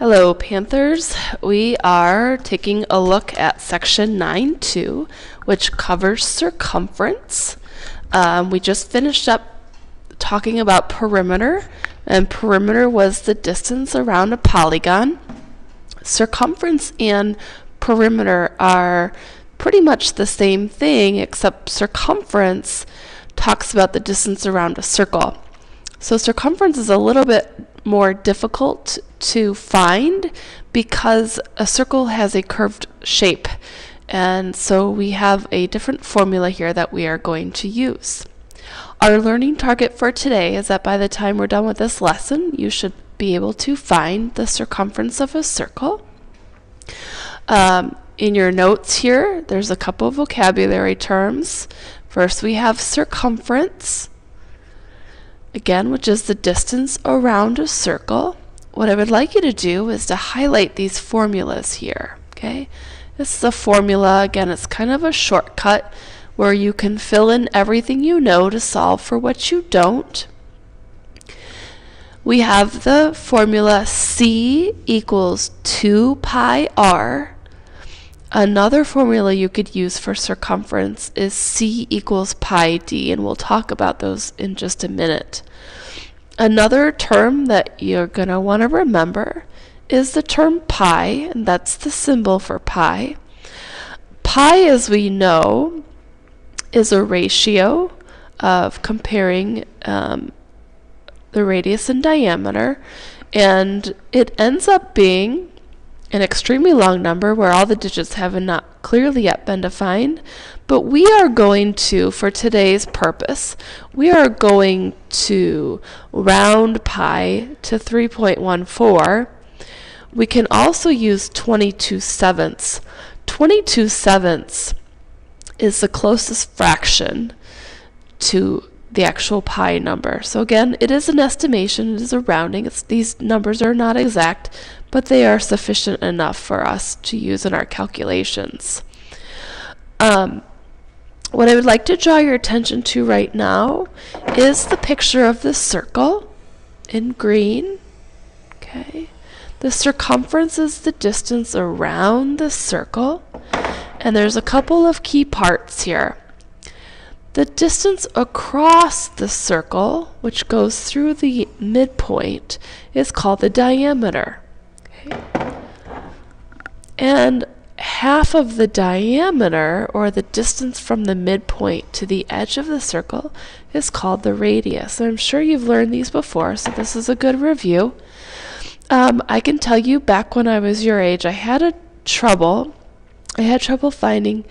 Hello, Panthers. We are taking a look at section 9.2, which covers circumference. We just finished up talking about perimeter, and perimeter was the distance around a polygon. Circumference and perimeter are pretty much the same thing, except circumference talks about the distance around a circle. So circumference is a little bit more difficult to find because a circle has a curved shape, and so we have a different formula here that we are going to use. Our learning target for today is that by the time we're done with this lesson, you should be able to find the circumference of a circle. In your notes here, there's a couple of vocabulary terms. First, we have circumference, again, which is the distance around a circle. What I would like you to do is to highlight these formulas here, okay? This is a formula. Again, it's kind of a shortcut where you can fill in everything you know to solve for what you don't. We have the formula C equals 2 pi r. Another formula you could use for circumference is C equals pi d, and we'll talk about those in just a minute. Another term that you're going to want to remember is the term pi, and that's the symbol for pi. Pi, as we know, is a ratio of comparing the radius and diameter, and it ends up being an extremely long number where all the digits have not clearly yet been defined, but we are going to, for today's purpose, we are going to round pi to 3.14. We can also use 22 sevenths. 22 sevenths is the closest fraction to the actual pi number. So again, it is an estimation, it is a rounding. These numbers are not exact, but they are sufficient enough for us to use in our calculations. What I would like to draw your attention to right now is the picture of the circle in green. Okay. The circumference is the distance around the circle, and there's a couple of key parts here. The distance across the circle, which goes through the midpoint, is called the diameter. Okay. And half of the diameter, or the distance from the midpoint to the edge of the circle, is called the radius. I'm sure you've learned these before, so this is a good review. I can tell you, back when I was your age, I had trouble finding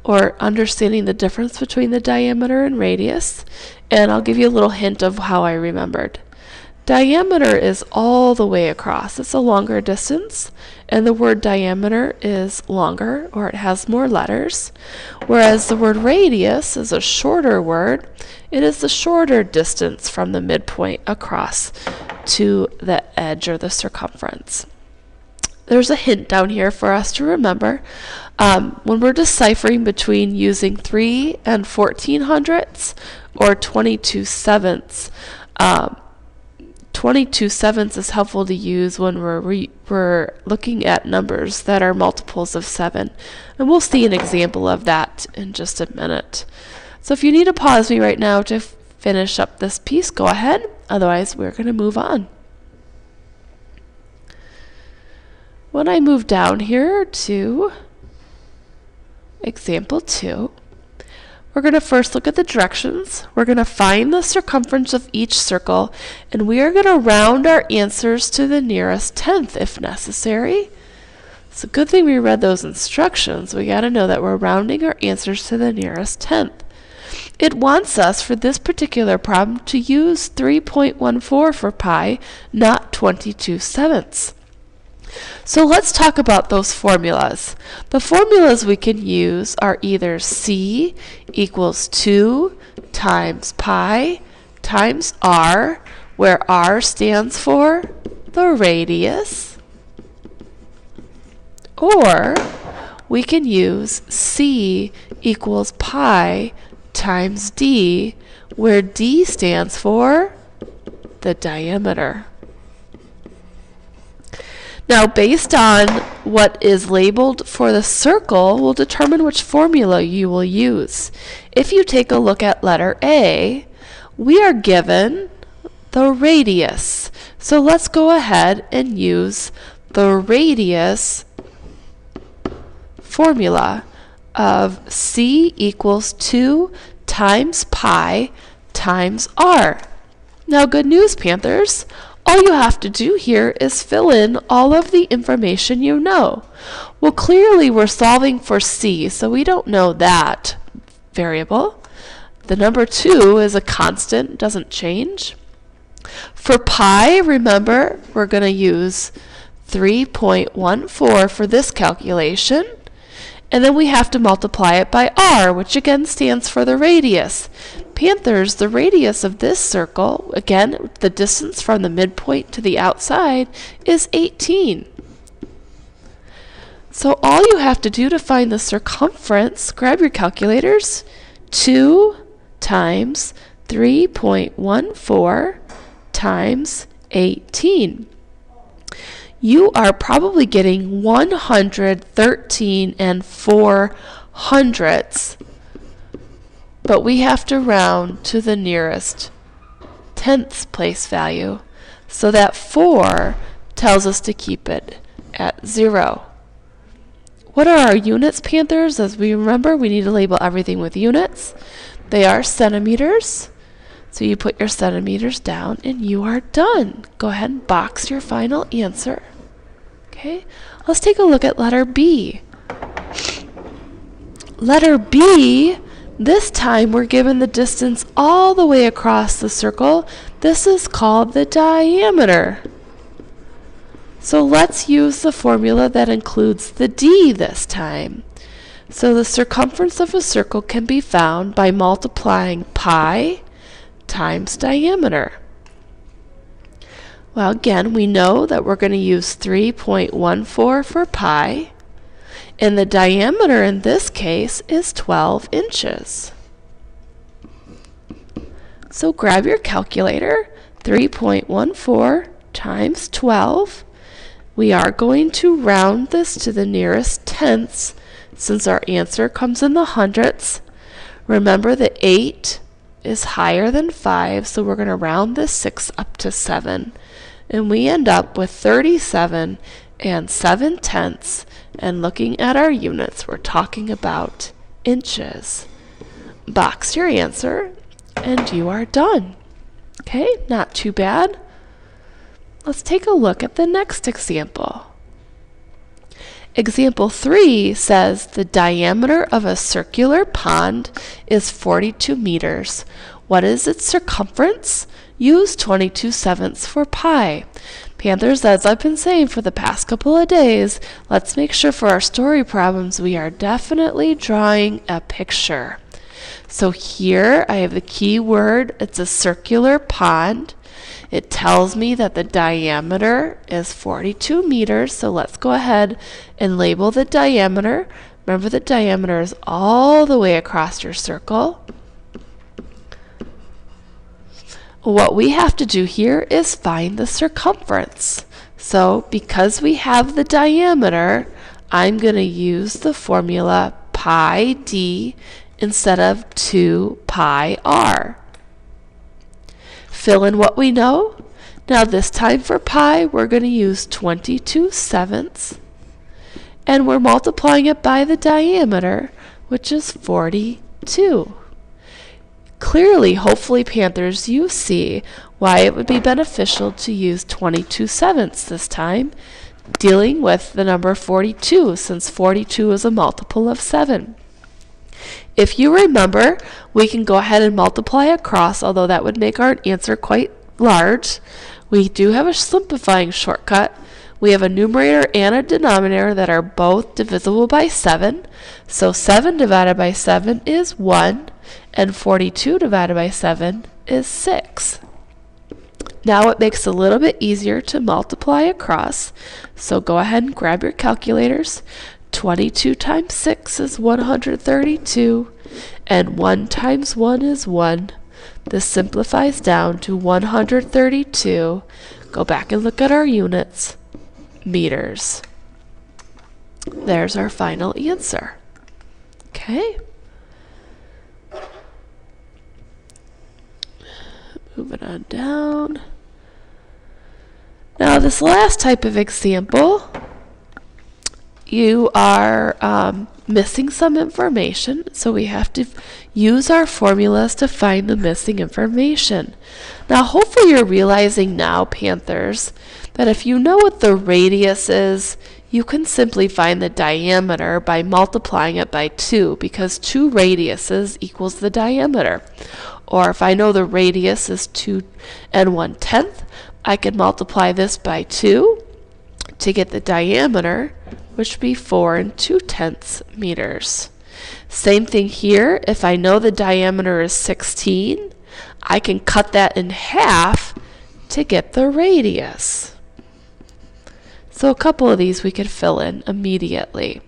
or understanding the difference between the diameter and radius, and I'll give you a little hint of how I remembered. Diameter is all the way across. It's a longer distance, and the word diameter is longer, or it has more letters, whereas the word radius is a shorter word. It is the shorter distance from the midpoint across to the edge or the circumference. There's a hint down here for us to remember. When we're deciphering between using 3 and 1400ths or 22 sevenths, 22 sevenths is helpful to use when we're looking at numbers that are multiples of 7. And we'll see an example of that in just a minute. So if you need to pause me right now to finish up this piece, go ahead. Otherwise, we're going to move on. When I move down here to example 2, we're going to first look at the directions. We're going to find the circumference of each circle, and we are going to round our answers to the nearest tenth if necessary. It's a good thing we read those instructions. We got to know that we're rounding our answers to the nearest tenth. It wants us, for this particular problem, to use 3.14 for pi, not 22 sevenths. So let's talk about those formulas. The formulas we can use are either C equals 2 times pi times r, where r stands for the radius, or we can use C equals pi times d, where d stands for the diameter. Now, based on what is labeled for the circle will determine which formula you will use. If you take a look at letter A, we are given the radius. So let's go ahead and use the radius formula of c equals 2 times pi times r. Now, good news, Panthers. All you have to do here is fill in all of the information you know. Well, clearly we're solving for c, so we don't know that variable. The number 2 is a constant, doesn't change. For pi, remember, we're going to use 3.14 for this calculation. And then we have to multiply it by r, which again stands for the radius. Panthers, the radius of this circle, again, the distance from the midpoint to the outside, is 18. So all you have to do to find the circumference, grab your calculators, 2 times 3.14 times 18. You are probably getting 113 4/100ths, but we have to round to the nearest tenths place value. So that 4 tells us to keep it at 0. What are our units, Panthers? As we remember, we need to label everything with units. They are centimeters. So you put your centimeters down and you are done. Go ahead and box your final answer. Okay, let's take a look at letter B. Letter B, this time we're given the distance all the way across the circle. This is called the diameter. So let's use the formula that includes the d this time. So the circumference of a circle can be found by multiplying pi times diameter. Well, again, we know that we're going to use 3.14 for pi, and the diameter in this case is 12 inches. So grab your calculator, 3.14 times 12. We are going to round this to the nearest tenths since our answer comes in the hundredths. Remember that 8 is higher than 5, so we're going to round this 6 up to 7. And we end up with 37 7/10. And looking at our units, we're talking about inches. Box your answer, and you are done. Okay, not too bad. Let's take a look at the next example. Example 3 says the diameter of a circular pond is 42 meters. What is its circumference? Use 22/7 for pi. Panthers, as I've been saying for the past couple of days, let's make sure for our story problems we are definitely drawing a picture. So here I have the key word. It's a circular pond. It tells me that the diameter is 42 meters, so let's go ahead and label the diameter. Remember, the diameter is all the way across your circle. What we have to do here is find the circumference. So because we have the diameter, I'm going to use the formula pi d instead of 2 pi r. Fill in what we know. Now this time for pi, we're going to use 22/7, and we're multiplying it by the diameter, which is 42. Clearly, hopefully, Panthers, you see why it would be beneficial to use 22/7 this time, dealing with the number 42, since 42 is a multiple of 7. If you remember, we can go ahead and multiply across, although that would make our answer quite large. We do have a simplifying shortcut. We have a numerator and a denominator that are both divisible by 7. So 7 divided by 7 is 1, and 42 divided by 7 is 6. Now it makes it a little bit easier to multiply across. So go ahead and grab your calculators. 22 times 6 is 132, and 1 times 1 is 1. This simplifies down to 132. Go back and look at our units. meters. There's our final answer. Okay. Moving on down. Now this last type of example, you are missing some information, so we have to use our formulas to find the missing information. Now hopefully you're realizing now, Panthers, that if you know what the radius is, you can simply find the diameter by multiplying it by 2, because 2 radiuses equals the diameter. Or if I know the radius is 2 1/10, I can multiply this by 2 to get the diameter, which would be 4 2/10 meters. Same thing here. If I know the diameter is 16, I can cut that in half to get the radius. So a couple of these we could fill in immediately.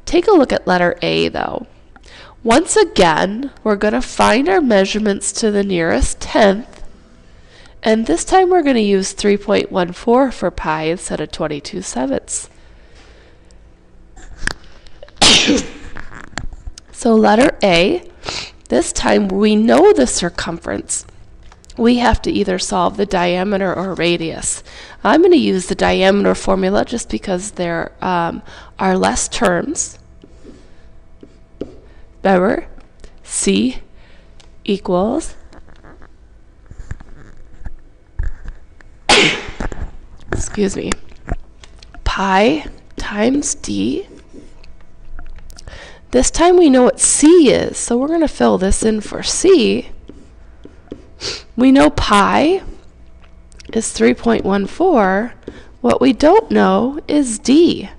Take a look at letter A though. Once again, we're going to find our measurements to the nearest tenth, and this time we're going to use 3.14 for pi instead of 22/7. So letter A, this time we know the circumference. We have to either solve the diameter or radius. I'm going to use the diameter formula just because there are less terms. Remember, C equals excuse me, pi times d. This time we know what C is, so we're going to fill this in for C. We know pi is 3.14. What we don't know is d.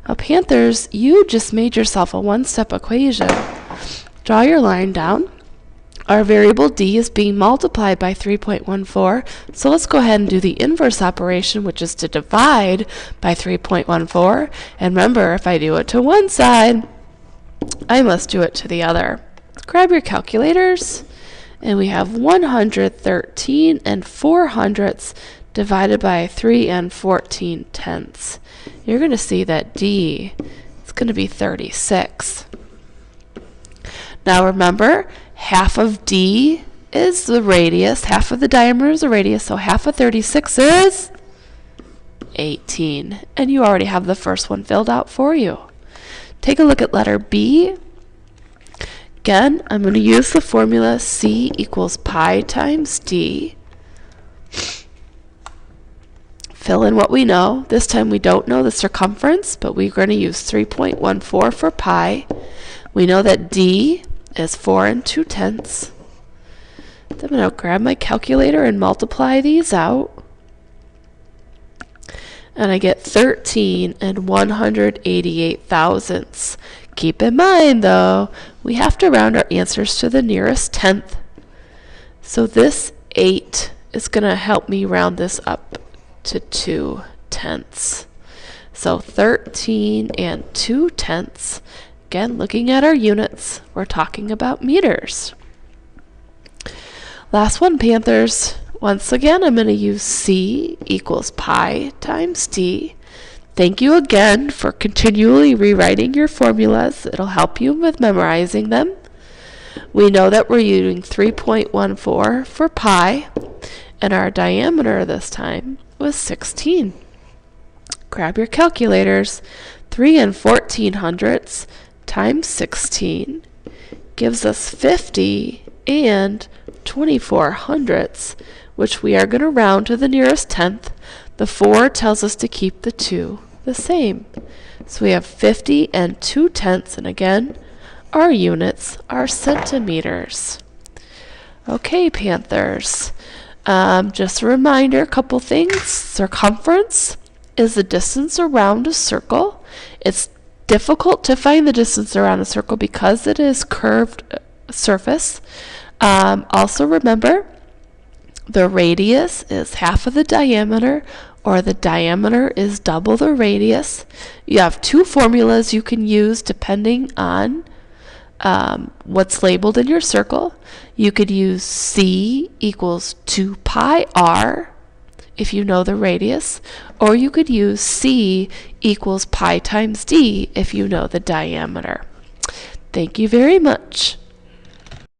Now, Panthers, you just made yourself a one-step equation. Draw your line down. Our variable d is being multiplied by 3.14, so let's go ahead and do the inverse operation, which is to divide by 3.14. And remember, if I do it to one side, I must do it to the other. Grab your calculators, and we have 113 400ths divided by 3 14/10. You're going to see that d is going to be 36. Now remember, half of d is the radius, half of the diameter is the radius, so half of 36 is 18. And you already have the first one filled out for you. Take a look at letter B. Again, I'm going to use the formula C equals pi times d. Fill in what we know. This time we don't know the circumference, but we're going to use 3.14 for pi. We know that d is 4 2/10. I'm going to grab my calculator and multiply these out. And I get 13 188 thousandths. Keep in mind, though, we have to round our answers to the nearest tenth. So this 8 is going to help me round this up to 2/10. So 13 2/10. Again, looking at our units, we're talking about meters. Last one, Panthers. Once again, I'm going to use C equals pi times d. Thank you again for continually rewriting your formulas. It'll help you with memorizing them. We know that we're using 3.14 for pi, and our diameter this time was 16. Grab your calculators. 3 1400ths times 16 gives us 50 24 hundredths, which we are going to round to the nearest tenth. The 4 tells us to keep the 2 the same. So we have 50 2/10, and again, our units are centimeters. Okay, Panthers. Just a reminder, a couple things. Circumference is the distance around a circle. It's difficult to find the distance around a circle because it is curved surface. Also remember, the radius is half of the diameter, or the diameter is double the radius. You have 2 formulas you can use depending on what's labeled in your circle. You could use C equals 2 pi r if you know the radius, or you could use c equals pi times d if you know the diameter. Thank you very much.